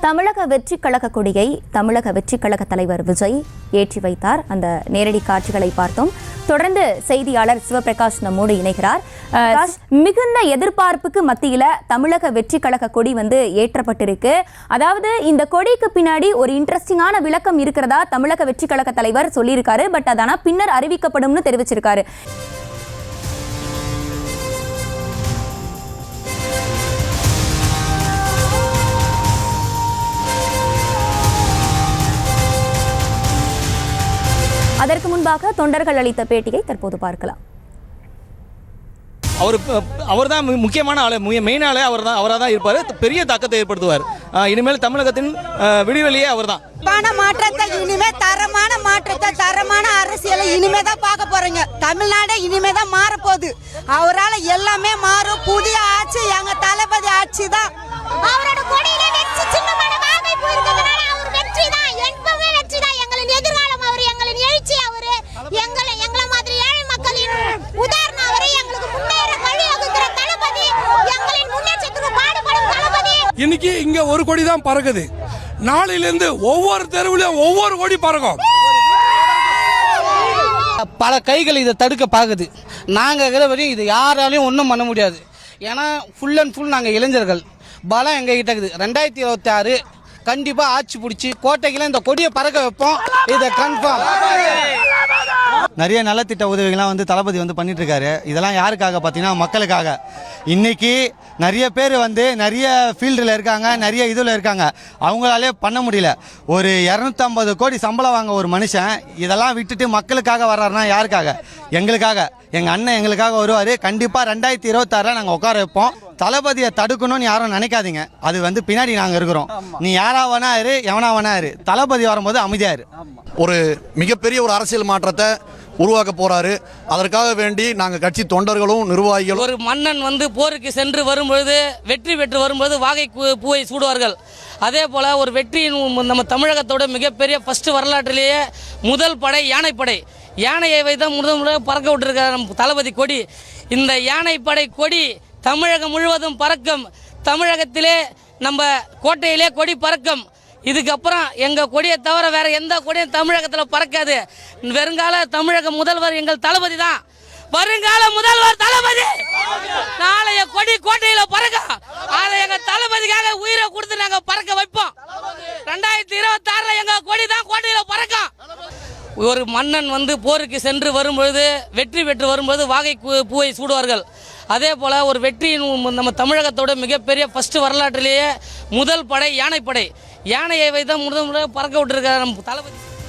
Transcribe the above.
தமிழக வெற்றி கழக கொடியை தமிழக வெற்றி கழக தலைவர் விஜய் ஏற்றி வைத்தார். அந்த நேரடி காட்சிகளை பார்த்தோம். தொடர்ந்து செய்தியாளர் சிவபிரகாஷ் நம்மோடு இணைகிறார். மிகுந்த எதிர்பார்ப்புக்கு மத்தியில தமிழக வெற்றி கழக கொடி ஏற்றப்பட்டிருக்கு. அதாவது இந்த கொடிக்கு பின்னாடி ஒரு இன்ட்ரெஸ்டிங்கான விளக்கம் இருக்கிறதா தமிழக வெற்றி கழக தலைவர் சொல்லியிருக்காரு. பட் அதான பின்னர் அறிவிக்கப்படும்னு தெரிவிச்சிருக்காரு. அதற்கு முன்பாக தொண்டர்கள் அளித்த பேட்டியை தற்போது பார்க்கலாம். அவர் தான் முக்கியமான ஆளு, மெயின் ஆளே அவராக தான் இருப்பார். பெரிய தாக்கத்தை ஏற்படுத்துவார். இனிமேல் தமிழகத்தின் விடிவெளியே அவர் தான். மாற்றத்தை இனிமே தரமான மாற்றத்தை தரமான அரசியலை இனிமே தான் பார்க்க போறீங்க. தமிழ்நாடு இனிமே தான் மாறப்போகுது. அவரால் எல்லாமே மாறும். புதிய ஆட்சி எங்க தளபதி ஆட்சி தான். அவரோட கொடியிலே வெற்றி சின்னமான வாகை போயிருக்கிறதுனால அவர் வெற்றி தான். எப்பவுமே வெற்றி தான். எங்களின் எதிர்காலம் அவர், எங்களின் எழுச்சி அவர், எங்களை மாதிரி ஏழை மக்களின் உதாரணம் அவர், எங்களுக்கு முன்னேற வழி வகுக்கிற தளபதி, எங்களின் முன்னேற்றத்துக்கு பாடுபடும் தளபதி. இன்னைக்கு இங்க ஒரு கொடி தான் பறக்குது. நாளையிலிருந்து ஒவ்வொரு தெருவிலும் ஒவ்வொரு கொடி பறக்கும். பல கைகள் இதை தடுக்க பார்க்குது. நாங்கள் இருக்கிற வரையும் இது யாராலையும் ஒன்றும் பண்ண முடியாது. ஏன்னா ஃபுல் அண்ட் ஃபுல் நாங்கள் இளைஞர்கள். பலம் எங்கள் கிட்ட இருக்குது. 2026 கண்டிப்பாக ஆட்சி பிடிச்சி கோட்டைக்கெல்லாம் இந்த கொடியை பறக்க வைப்போம். இதை கன்ஃபார்ம். நிறைய நலத்திட்ட உதவிகள்லாம் தளபதி பண்ணிட்டு இருக்காரு. இதெல்லாம் யாருக்காக பார்த்தீங்கன்னா மக்களுக்காக. இன்னைக்கு நிறைய பேர் நிறைய ஃபீல்டில் இருக்காங்க, நிறைய இதில் இருக்காங்க. அவங்களாலே பண்ண முடியல. ஒரு 250 கோடி சம்பளம் வாங்க ஒரு மனுஷன் இதெல்லாம் விட்டுட்டு மக்களுக்காக வர்றாருன்னா யாருக்காக? எங்களுக்காக. எங்கள் அண்ணன் எங்களுக்காக வருவார். கண்டிப்பாக 2026 நாங்கள் உட்கார வைப்போம். தளபதியை தடுக்கணும்னு யாரும் நினைக்காதீங்க. அது பின்னாடி நாங்கள் இருக்கிறோம். நீ யாரா வேணா இரு, எவனா வேணா இரு, தளபதி வரும்போது அமைதியாரு. ஒரு மிகப்பெரிய ஒரு அரசியல் மாற்றத்தை உருவாக்க போறாரு. அதற்காக வேண்டி நாங்கள் கட்சி தொண்டர்களும் நிர்வாகிகளும். ஒரு மன்னன் போருக்கு சென்று வரும்பொழுது, வெற்றி பெற்று வரும்பொழுது வாகை பூவை சூடுவார்கள். அதே போல் ஒரு வெற்றியின் நம்ம தமிழகத்தோட மிகப்பெரிய ஃபர்ஸ்ட் வரலாற்றிலேயே முதல் படை யானைப்படை. யானையை வைத்தான் முதல் பறக்க விட்டுருக்கார் நம்ம தளபதி கொடி. இந்த யானைப்படை கொடி தமிழகம் முழுவதும் பறக்கும். தமிழகத்திலே நம்ம கோட்டையிலே கொடி பறக்கும். இதுக்கப்புறம் எங்கள் கொடியை தவிர வேற எந்த கொடியும் தமிழகத்தில் பறக்காது. வருங்கால தமிழக முதல்வர் எங்கள் தளபதி தான். வருங்கால முதல்வர் தளபதி. நாளைய கொடி கோட்டையில் பறக்கும். அதை எங்கள் தளபதிக்காக உயிரை கொடுத்து நாங்கள் பறக்க வைப்போம். 2026 எங்கள் கொடி தான் கோட்டையில் பறக்கும். ஒரு மன்னன் போருக்கு சென்று வரும்பொழுது, வெற்றி பெற்று வரும்போது வாகை பூவை சூடுவார்கள். அதே போல் ஒரு வெற்றியின் நம்ம தமிழகத்தோட மிகப்பெரிய ஃபர்ஸ்ட் வரலாற்றிலேயே முதல் படை யானைப்படை. யானையை வைத்தான் முதல் பறக்க விட்டுருக்கார் நம்ம தளபதி.